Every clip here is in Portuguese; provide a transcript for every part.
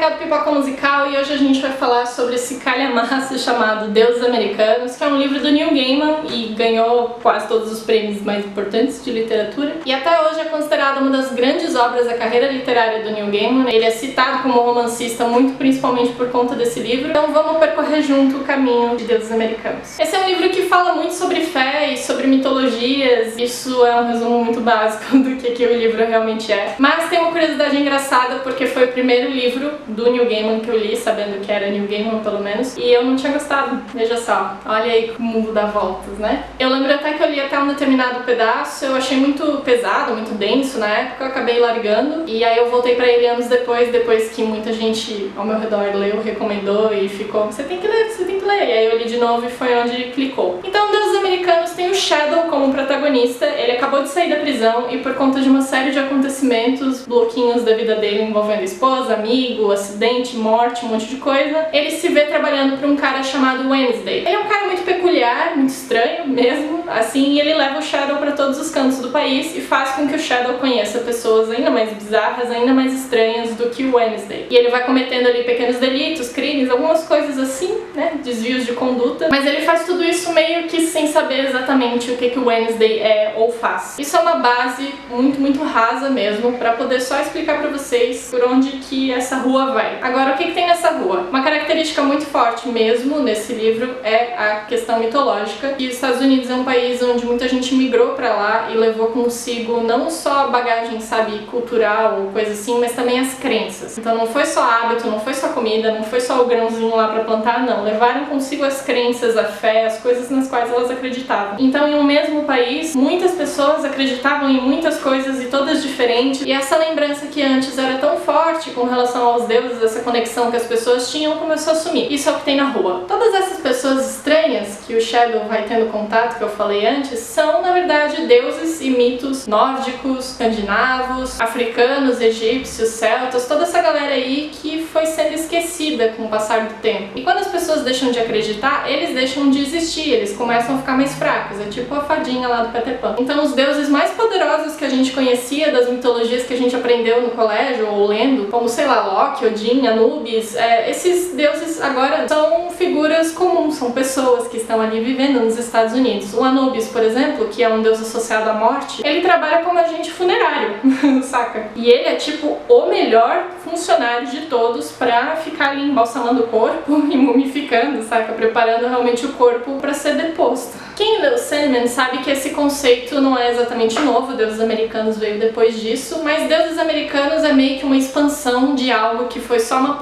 do Pipoca Musical e hoje a gente vai falar sobre esse calhamaço chamado Deuses Americanos, que é um livro do Neil Gaiman e ganhou quase todos os prêmios mais importantes de literatura. E até hoje é considerado uma das grandes obras da carreira literária do Neil Gaiman. Ele é citado como romancista muito principalmente por conta desse livro. Então vamos percorrer junto o caminho de Deuses Americanos. Esse é um livro que fala muito sobre fé e sobre mitologias. Isso é um resumo muito básico do que o livro realmente é. Mas tem uma curiosidade engraçada porque foi o primeiro livro do Neil Gaiman que eu li, sabendo que era Neil Gaiman pelo menos, e eu não tinha gostado. Veja só, olha aí que o mundo dá voltas, né? Eu lembro até que eu li até um determinado pedaço, eu achei muito pesado, muito denso na época, eu acabei largando, e aí eu voltei pra ele anos depois que muita gente ao meu redor leu, recomendou e ficou, você tem que ler, você tem que ler. E aí eu li de novo e foi onde clicou. Então, Deuses Americanos tem o Shadow como protagonista. Ele acabou de sair da prisão e por conta de uma série de acontecimentos, bloquinhos da vida dele envolvendo esposa, amigo, acidente, morte, um monte de coisa, ele se vê trabalhando para um cara chamado Wednesday. Ele é um cara muito peculiar, muito estranho mesmo, assim, e ele leva o Shadow para todos os cantos do país e faz com que o Shadow conheça pessoas ainda mais bizarras, ainda mais estranhas do que o Wednesday. E ele vai cometendo ali pequenos delitos, crimes, algumas coisas assim, né, desvios de conduta, mas ele faz tudo isso meio que sem saber exatamente o que o Wednesday é ou faz. Isso é uma base muito rasa mesmo, para poder só explicar para vocês por onde que essa rua vai. Agora, o que tem nessa rua? Uma característica muito forte mesmo nesse livro é a questão mitológica, e os Estados Unidos é um país onde muita gente migrou para lá e levou consigo não só bagagem, sabe, cultural ou coisa assim, mas também as crenças. Então não foi só hábito, não foi só comida, não foi só o grãozinho lá para plantar, não. Levaram consigo as crenças, a fé, as coisas nas quais elas acreditavam. Então, em um mesmo país, muitas pessoas acreditavam em muitas coisas e todas diferentes, e essa lembrança que antes era tão forte com relação aos deuses, essa conexão que as pessoas tinham, começou a sumir. Isso é o que tem na rua. Todas essas pessoas estranhas que o Shadow vai tendo contato, que eu falei antes, são, na verdade, deuses e mitos nórdicos, escandinavos, africanos, egípcios, celtas, toda essa galera aí que foi sendo esquecida com o passar do tempo. E quando as pessoas deixam de acreditar, eles deixam de existir, eles começam a ficar mais fracos, é tipo a fadinha lá do Peter Pan. Então os deuses mais poderosos que a gente conhecia das mitologias que a gente aprendeu no colégio ou lendo, como, sei lá, Loki, Odin, Anubis, esses deuses agora são figuras comuns, são pessoas que estão ali vivendo nos Estados Unidos. O Anubis, por exemplo, que é um deus associado à morte, ele trabalha como agente funerário, saca? E ele é tipo o melhor funcionário de todos pra ficar ali embalsamando o corpo e mumificando, saca? Preparando realmente o corpo pra ser deposto. Quem leu Sandman sabe que esse conceito não é exatamente novo, Deuses Americanos veio depois disso, mas Deuses Americanos é meio que uma expansão de algo que foi só uma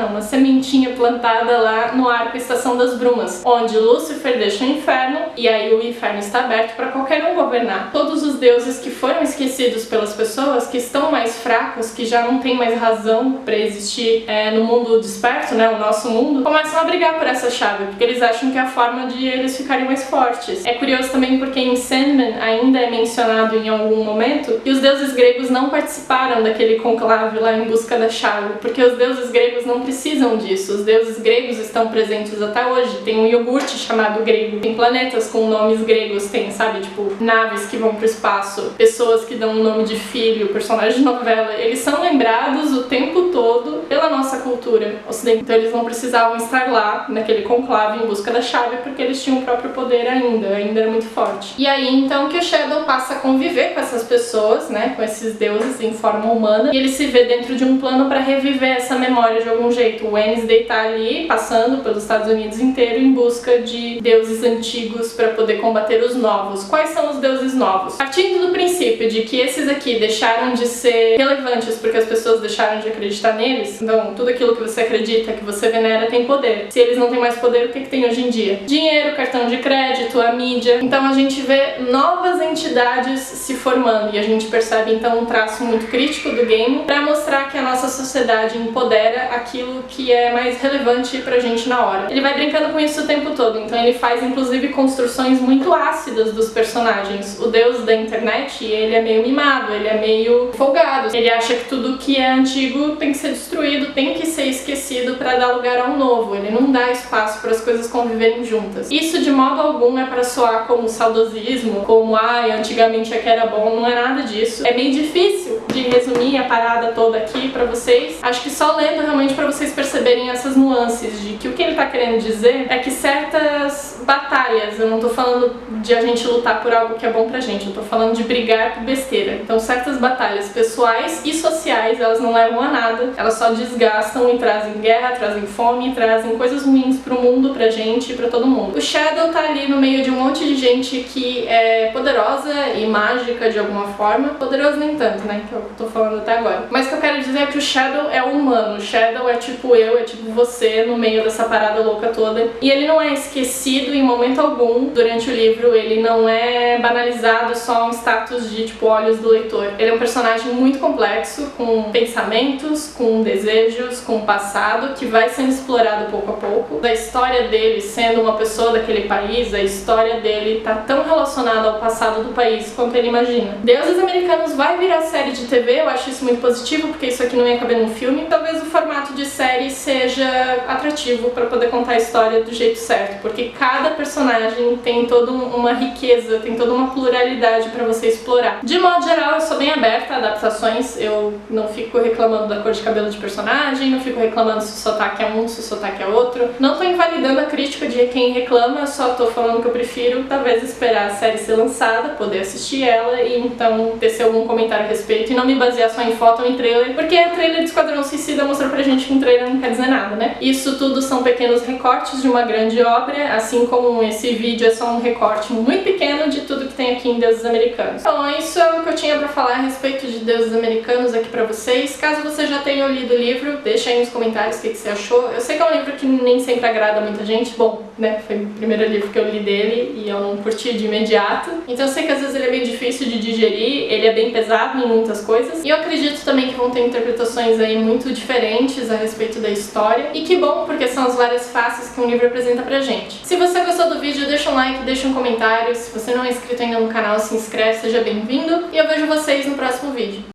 uma sementinha plantada lá no arco Estação das Brumas, onde Lúcifer deixa o inferno e aí o inferno está aberto para qualquer um governar. Todos os deuses que foram esquecidos pelas pessoas, que estão mais fracos, que já não tem mais razão para existir no mundo desperto, né, o nosso mundo, começam a brigar por essa chave, porque eles acham que é a forma de eles ficarem mais fortes. É curioso também porque em Sandman ainda é mencionado em algum momento que os deuses gregos não participaram daquele conclave lá em busca da chave, porque os deuses gregos não precisam disso. Os deuses gregos estão presentes até hoje. Tem um iogurte chamado grego, tem planetas com nomes gregos, tem, sabe, tipo, naves que vão pro espaço, pessoas que dão um nome de filho, personagem de novela. Eles são lembrados o tempo todo pela nossa cultura ocidental. Então eles não precisavam estar lá naquele conclave em busca da chave porque eles tinham o próprio poder ainda era muito forte. E aí então que o Shadow passa a conviver com essas pessoas, né, com esses deuses em forma humana, e ele se vê dentro de um plano para reviver essa memória de algum jeito. O Wednesday tá ali passando pelos Estados Unidos inteiro em busca de deuses antigos para poder combater os novos. Quais são os deuses novos? Partindo do princípio de que esses aqui deixaram de ser relevantes porque as pessoas deixaram de acreditar neles, então tudo aquilo que você acredita, que você venera, tem poder. Se eles não têm mais poder, o que tem hoje em dia? Dinheiro, cartão de crédito, a mídia. Então a gente vê novas entidades se formando e a gente percebe então um traço muito crítico do game para mostrar que a nossa sociedade empodera aquilo que é mais relevante pra gente na hora. Ele vai brincando com isso o tempo todo, então ele faz inclusive construções muito ácidas dos personagens. O deus da internet, ele é meio mimado, ele é meio folgado. Ele acha que tudo que é antigo antigo tem que ser destruído, tem que ser esquecido para dar lugar ao novo. Ele não dá espaço para as coisas conviverem juntas. Isso de modo algum é para soar como saudosismo, como antigamente é que era bom, não é nada disso. É meio difícil de resumir a parada toda aqui para vocês. Acho que só lendo realmente para vocês perceberem essas nuances de que o que ele tá querendo dizer é que certas batalhas, eu não tô falando de a gente lutar por algo que é bom pra gente, eu tô falando de brigar por besteira. Então certas batalhas pessoais e sociais, elas não levam a nada, elas só desgastam e trazem guerra, trazem fome, trazem coisas ruins pro mundo, pra gente e pra todo mundo. O Shadow tá ali no meio de um monte de gente que é poderosa e mágica de alguma forma. Poderoso nem tanto, né, que é o que eu tô falando até agora. Mas o que eu quero dizer é que o Shadow é humano, o Shadow é tipo eu, é tipo você no meio dessa parada louca toda. E ele não é esquecido em momento algum durante o livro, ele não é banalizado só a um status de tipo olhos do leitor. Ele é um personagem muito complexo, com pensamentos, com desejos, com passado, que vai sendo explorado pouco a pouco. Da história dele sendo uma pessoa daquele país, a história dele tá tão relacionada ao passado do país quanto ele imagina. Deuses Americanos vai virar série de TV, eu acho isso muito positivo, porque isso aqui não ia caber num filme. Talvez o formato de série seja atrativo para poder contar a história do jeito certo, porque cada personagem tem toda uma riqueza, tem toda uma pluralidade para você explorar. De modo geral, eu sou bem aberta a adaptações, eu não fico reclamando da cor de cabelo de personagem, não fico reclamando se o sotaque é um, se o sotaque é outro. Não tô invalidando a crítica de quem reclama, eu só tô falando que eu prefiro talvez esperar a série ser lançada, poder assistir ela e então tecer algum comentário a respeito e não me basear só em foto ou em trailer, porque o trailer de Esquadrão Suicida mostrou pra gente que um trailer não quer dizer nada, né? Isso tudo são pequenos recortes de uma grande obra, assim como esse vídeo é só um recorte muito pequeno de tudo que tem aqui em Deuses Americanos. Então, isso é o que eu tinha pra falar a respeito de Deuses Americanos aqui pra vocês. Caso você já tenha lido o livro, deixa aí nos comentários o que você achou. Eu sei que é um livro que nem sempre agrada muita gente, bom, né, foi o primeiro livro que eu li dele e eu não curti de imediato. Então eu sei que às vezes ele é meio difícil de digerir, ele é bem pesado em muitas coisas. E eu acredito também que vão ter interpretações aí muito diferentes a respeito da história. E que bom, porque são as várias faces que um livro apresenta pra gente. Se você gostou do vídeo, deixa um like, deixa um comentário. Se você não é inscrito ainda no canal, se inscreve, seja bem-vindo. E eu vejo vocês no próximo vídeo.